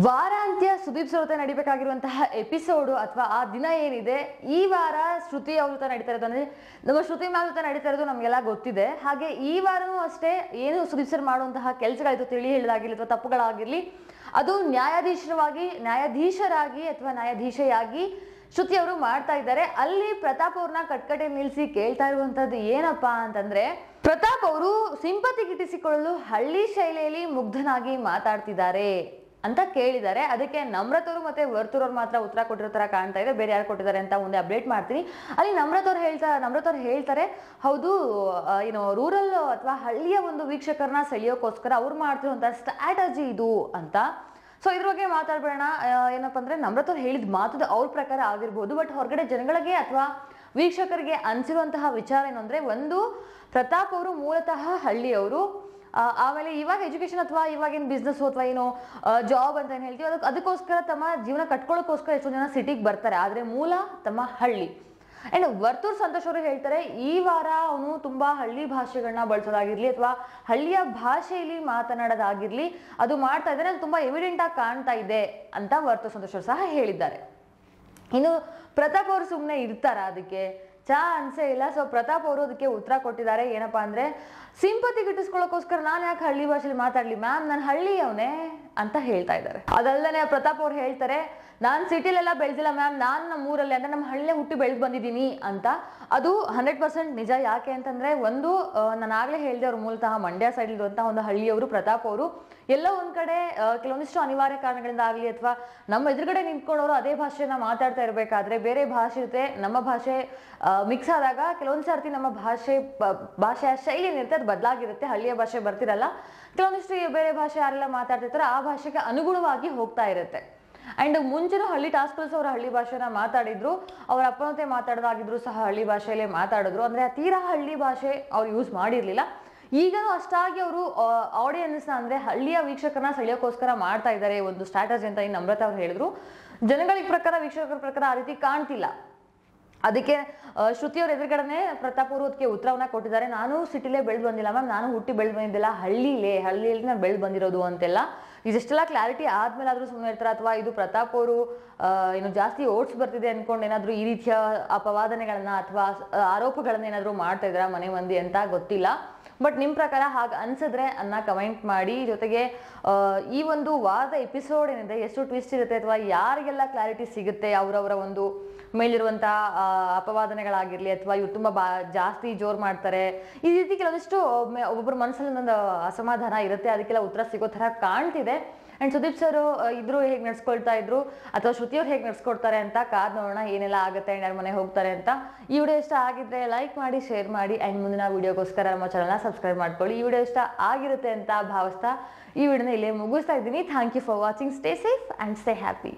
ವಾರಾಂತ್ಯ Sudeep sir ಜೊತೆ ನಡಿಬೇಕಾಗಿರುವಂತಹ episode ಅಥವಾ ಆ ದಿನ ಏನಿದೆ, ಈ ವಾರ ಶ್ರುತಿ ಅವ್ರ ಜೊತೆ ನಡೀತಾ ಇರೋದು ಅಂದ್ರೆ ನಮ್ಮ ಶ್ರುತಿ ಮ್ಯಾಮ್ ಜೊತೆ ನಡೀತಾ ಇರೋದು ನಮಗೆಲ್ಲ ಗೊತ್ತಿದೆ. ಹಾಗೆ ಈ ವಾರನೂ ಅಷ್ಟೇ ಏನು ಸುದೀಪ್ ಸರ್ ಮಾಡುವಂತಹ ಕೆಲಸಗಳಾಯ್ತು, ತಿಳಿ ಹೇಳಿದಾಗಿರ್ಲಿ ಅಥವಾ ತಪ್ಪುಗಳಾಗಿರ್ಲಿ, ಅದು ನ್ಯಾಯಾಧೀಶರಾಗಿ ಅಥವಾ ನ್ಯಾಯಾಧೀಶೆಯಾಗಿ ಶ್ರುತಿ ಅವರು ಮಾಡ್ತಾ ಇದ್ದಾರೆ. ಅಲ್ಲಿ ಪ್ರತಾಪ್ ಅವ್ರನ್ನ ಕಟ್ಕಟೆ ನಿಲ್ಲಿಸಿ ಕೇಳ್ತಾ ಇರುವಂತದ್ದು ಏನಪ್ಪಾ ಅಂತಂದ್ರೆ, ಪ್ರತಾಪ್ ಅವರು ಸಿಂಪತಿ ಗಿಟ್ಟಿಸಿಕೊಳ್ಳಲು ಹಳ್ಳಿ ಶೈಲಿಯಲ್ಲಿ ಮುಗ್ಧನಾಗಿ ಮಾತಾಡ್ತಿದ್ದಾರೆ ಅಂತ ಕೇಳಿದ್ದಾರೆ. ಅದಕ್ಕೆ ನಮ್ರತ್ ಅವರು ಮತ್ತೆ ವರ್ತೂರ್ ಅವ್ರು ಮಾತ್ರ ಉತ್ತರ ಕೊಟ್ಟಿರೋ ತರ ಕಾಣ್ತಾ ಇದೆ. ಬೇರೆ ಯಾರು ಕೊಟ್ಟಿದ್ದಾರೆ ಅಂತ ಮುಂದೆ ಅಪ್ಡೇಟ್ ಮಾಡ್ತೀನಿ. ಅಲ್ಲಿ ನಮ್ರತ್ ಅವ್ರು ಹೇಳ್ತಾರೆ ಹೌದು, ಏನು ರೂರಲ್ ಅಥವಾ ಹಳ್ಳಿಯ ಒಂದು ವೀಕ್ಷಕರನ್ನ ಸೆಳೆಯೋಕ್ಕೋಸ್ಕರ ಅವ್ರು ಮಾಡ್ತಿರುವಂತಹ ಸ್ಟ್ರಾಟಜಿ ಇದು ಅಂತ. ಸೊ ಇದ್ರ ಬಗ್ಗೆ ಮಾತಾಡ್ಬೇಡ. ಏನಪ್ಪಾ ಅಂದ್ರೆ ನಮ್ರತ್ ಅವ್ರು ಹೇಳಿದ ಮಾತು ಅವ್ರ ಪ್ರಕಾರ ಆಗಿರ್ಬೋದು, ಬಟ್ ಹೊರಗಡೆ ಜನಗಳಿಗೆ ಅಥವಾ ವೀಕ್ಷಕರಿಗೆ ಅನ್ಸಿರುವಂತಹ ವಿಚಾರ ಏನು ಅಂದ್ರೆ, ಒಂದು ಪ್ರತಾಪ್ ಅವರು ಮೂಲತಃ ಹಳ್ಳಿಯವರು, ಆಮೇಲೆ ಇವಾಗ ಎಜುಕೇಶನ್ ಅಥವಾ ಇವಾಗಿನ ಬಿಸ್ನೆಸ್ ಅಥವಾ ಏನು ಜಾಬ್ ಅಂತ ಏನು ಹೇಳ್ತೀವಿ ಅದಕ್ಕೋಸ್ಕರ ತಮ್ಮ ಜೀವನ ಕಟ್ಕೊಳ್ಳೋಕ್ಕೋಸ್ಕರ ಎಷ್ಟೋ ಜನ ಸಿಟಿಗೆ ಬರ್ತಾರೆ, ಆದರೆ ಮೂಲ ತಮ್ಮ ಹಳ್ಳಿ. ಅಂಡ್ ವರ್ತೂರ್ ಸಂತೋಷ್ ಅವರು ಹೇಳ್ತಾರೆ ಈ ವಾರ ಅವನು ತುಂಬಾ ಹಳ್ಳಿ ಭಾಷೆಗಳನ್ನ ಬಳಸೋದಾಗಿರ್ಲಿ ಅಥವಾ ಹಳ್ಳಿಯ ಭಾಷೆಯಲ್ಲಿ ಮಾತನಾಡೋದಾಗಿರ್ಲಿ ಅದು ಮಾಡ್ತಾ ಇದ್ದಾರೆ, ಅದು ತುಂಬಾ ಎವಿಡೆಂಟ್ ಆಗಿ ಕಾಣ್ತಾ ಇದೆ ಅಂತ ವರ್ತೂರ್ ಸಂತೋಷ್ ಅವರು ಸಹ ಹೇಳಿದ್ದಾರೆ. ಇನ್ನು ಪ್ರತಾಪ್ ಅವರು ಸುಮ್ಮನೆ ಇರ್ತಾರ, ಅದಕ್ಕೆ ಚಾನ್ಸೇ ಇಲ್ಲ. ಸೊ ಪ್ರತಾಪ್ ಅವರು ಅದಕ್ಕೆ ಉತ್ತರ ಕೊಟ್ಟಿದ್ದಾರೆ. ಏನಪ್ಪಾ ಅಂದ್ರೆ, ಸಿಂಪತಿ ಗಿಟ್ಟಿಸ್ಕೊಳ್ಳೋಕೋಸ್ಕರ ನಾನು ಯಾಕೆ ಹಳ್ಳಿ ಭಾಷೆಯಲ್ಲಿ ಮಾತಾಡ್ಲಿ ಮ್ಯಾಮ್, ನಾನು ಹಳ್ಳಿಯವನೇ ಅಂತ ಹೇಳ್ತಾ ಇದ್ದಾರೆ. ಅದಲ್ಲದೆ ಪ್ರತಾಪ್ ಅವ್ರು ಹೇಳ್ತಾರೆ, ನಾನು ಸಿಟಿಲೆಲ್ಲ ಬೆಳೆದಿಲ್ಲ ಮ್ಯಾಮ್, ನಾನು ನಮ್ಮ ಊರಲ್ಲಿ ಅಂದ್ರೆ ನಮ್ಮ ಹಳ್ಳಿಯ ಹುಟ್ಟಿ ಬೆಳೆದು ಬಂದಿದ್ದೀನಿ ಅಂತ. ಅದು 100% ನಿಜ. ಯಾಕೆ ಅಂತಂದ್ರೆ, ಒಂದು ನಾನು ಆಗ್ಲೇ ಹೇಳಿದೆ, ಅವ್ರು ಮೂಲತಃ ಮಂಡ್ಯ ಸೈಡ್ ಇರುವಂತಹ ಒಂದು ಹಳ್ಳಿಯವರು ಪ್ರತಾಪ್ ಅವರು. ಎಲ್ಲೋ ಒಂದ್ ಕಡೆ ಕೆಲವೊಂದಿಷ್ಟು ಅನಿವಾರ್ಯ ಕಾರಣಗಳಿಂದ ಆಗ್ಲಿ ಅಥವಾ ನಮ್ಮ ಎದುರುಗಡೆ ನಿಂತ್ಕೊಂಡವರು ಅದೇ ಭಾಷೆನ ಮಾತಾಡ್ತಾ ಇರಬೇಕಾದ್ರೆ ಬೇರೆ ಭಾಷೆ ಜೊತೆ ನಮ್ಮ ಭಾಷೆ ಮಿಕ್ಸ್ ಆದಾಗ ಕೆಲವೊಂದು ಸರ್ತಿ ನಮ್ಮ ಭಾಷೆಯ ಶೈಲಿ ಏನಿರುತ್ತೆ ಅದು ಬದಲಾಗಿರುತ್ತೆ, ಹಳ್ಳಿಯ ಭಾಷೆ ಬರ್ತಿರಲ್ಲ. ಕೆಲವೊಂದಿಷ್ಟು ಬೇರೆ ಭಾಷೆ ಯಾರೆಲ್ಲ ಮಾತಾಡ್ತಿರ್ತಾರೆ ಆ ಭಾಷೆಗೆ ಅನುಗುಣವಾಗಿ ಹೋಗ್ತಾ ಇರುತ್ತೆ. ಅಂಡ್ ಮುಂಚೆನೂ ಹಳ್ಳಿ ಟಾಸ್ಕ್ ಫೋರ್ಸ್ ಅವರ ಹಳ್ಳಿ ಭಾಷೆನ ಮಾತಾಡಿದ್ರು, ಅವ್ರ ಅಪ್ಪನತೆ ಮಾತಾಡೋದಾಗಿದ್ರು ಸಹ ಹಳ್ಳಿ ಭಾಷೆಯಲ್ಲೇ ಮಾತಾಡಿದ್ರು. ಅಂದ್ರೆ ತೀರಾ ಹಳ್ಳಿ ಭಾಷೆ ಅವ್ರು ಯೂಸ್ ಮಾಡಿರ್ಲಿಲ್ಲ. ಈಗಲೂ ಅಷ್ಟಾಗಿ ಅವರು ಆಡಿಯನ್ಸ್ನ ಅಂದ್ರೆ ಹಳ್ಳಿಯ ವೀಕ್ಷಕರನ್ನ ಸೆಳೆಯೋಕ್ಕೋಸ್ಕರ ಮಾಡ್ತಾ ಇದ್ದಾರೆ ಒಂದು ಸ್ಟ್ರಾಟಜಿ ಅಂತ ಇನ್ನು ನಮ್ರತ ಅವ್ರು ಹೇಳಿದ್ರು. ಜನಗಳಿಗೆ ಪ್ರಕಾರ, ವೀಕ್ಷಕರ ಪ್ರಕಾರ ಆ ರೀತಿ ಕಾಣ್ತಿಲ್ಲ. ಅದಕ್ಕೆ ಶ್ರುತಿಯವ್ರ ಎದುರುಗಡೆ ಪ್ರತಾಪ್ ಅವರು ಅದಕ್ಕೆ ಉತ್ತರವನ್ನ ಕೊಟ್ಟಿದ್ದಾರೆ. ನಾನು ಸಿಟಿಲೇ ಬೆಳೆದು ಬಂದಿಲ್ಲ ಮ್ಯಾಮ್, ನಾನು ಹುಟ್ಟಿ ಬೆಳೆದು ಬಂದಿದ್ದಿಲ್ಲ, ಹಳ್ಳಿಯಲ್ಲಿ ನಾನು ಬೆಳೆದು ಬಂದಿರೋದು ಅಂತೆಲ್ಲ. ಇದೆಷ್ಟೆಲ್ಲ ಕ್ಲಾರಿಟಿ ಆದ್ಮೇಲೆ ಆದ್ರೂ ಸುಮ್ಮನೆ ಇರ್ತಾರೆ, ಅಥವಾ ಇದು ಪ್ರತಾಪ್ ಅವರು ಏನು ಜಾಸ್ತಿ ಓಟ್ಸ್ ಬರ್ತಿದೆ ಅನ್ಕೊಂಡು ಏನಾದ್ರು ಈ ರೀತಿಯ ಅಪವಾದನೆಗಳನ್ನ ಅಥವಾ ಆರೋಪಗಳನ್ನ ಏನಾದ್ರು ಮಾಡ್ತಾ ಇದ್ರ ಮನೆ ಮಂದಿ ಅಂತ ಗೊತ್ತಿಲ್ಲ. ಬಟ್ ನಿಮ್ಮ ಪ್ರಕಾರ ಹಾಗೆ ಅನ್ಸಿದ್ರೆ ಅನ್ನ ಕಮೆಂಟ್ ಮಾಡಿ. ಜೊತೆಗೆ ಈ ಒಂದು ವಾರದ ಎಪಿಸೋಡ್ ಏನಿದೆ ಎಷ್ಟು ಟ್ವಿಸ್ಟ್ ಇರುತ್ತೆ ಅಥವಾ ಯಾರಿಗೆಲ್ಲ ಕ್ಲಾರಿಟಿ ಸಿಗುತ್ತೆ, ಅವರವರ ಒಂದು ಮೇಲಿರುವಂತಹ ಅಪವಾದನೆಗಳಾಗಿರ್ಲಿ ಅಥವಾ ಇವ್ರು ತುಂಬಾ ಜಾಸ್ತಿ ಜೋರ್ ಮಾಡ್ತಾರೆ, ಈ ರೀತಿ ಕೆಲವೊಂದಿಷ್ಟು ಒಬ್ಬೊಬ್ಬರ ಮನಸ್ಸಲ್ಲಿ ಒಂದೊಂದು ಅಸಮಾಧಾನ ಇರುತ್ತೆ, ಅದಕ್ಕೆಲ್ಲ ಉತ್ತರ ಸಿಗೋ ತರ ಕಾಣ್ತಿದೆ. ಅಂಡ್ ಸುದೀಪ್ ಸರ್ ಇದ್ರು ಹೇಗೆ ನಡ್ಸ್ಕೊಳ್ತಾ ಇದ್ರು ಅಥವಾ ಶ್ರುತಿಯವ್ರು ಹೇಗೆ ನಡ್ಸ್ಕೊಡ್ತಾರೆ ಅಂತ ಕಾದ್ ನೋಡೋಣ, ಏನೆಲ್ಲ ಆಗುತ್ತೆ ಅಂಡ್ ಯಾರ ಮನೆ ಹೋಗ್ತಾರೆ ಅಂತ. ಈ ವಿಡಿಯೋ ಇಷ್ಟ ಆಗಿದ್ರೆ ಲೈಕ್ ಮಾಡಿ, ಶೇರ್ ಮಾಡಿ ಅಂಡ್ ಮುಂದಿನ ವಿಡಿಯೋಗೋಸ್ಕರ ನಮ್ಮ ಚಾನಲ್ನ ಸಬ್ಸ್ಕ್ರೈಬ್ ಮಾಡ್ಕೊಳ್ಳಿ. ಈ ವಿಡಿಯೋ ಇಷ್ಟ ಆಗಿರುತ್ತೆ ಅಂತ ಭಾವಿಸ್ತಾ ಈ ವಿಡಿಯೋನ ಇಲ್ಲೇ ಮುಗಿಸ್ತಾ ಇದ್ದೀನಿ. Thank you for watching. Stay safe and stay happy.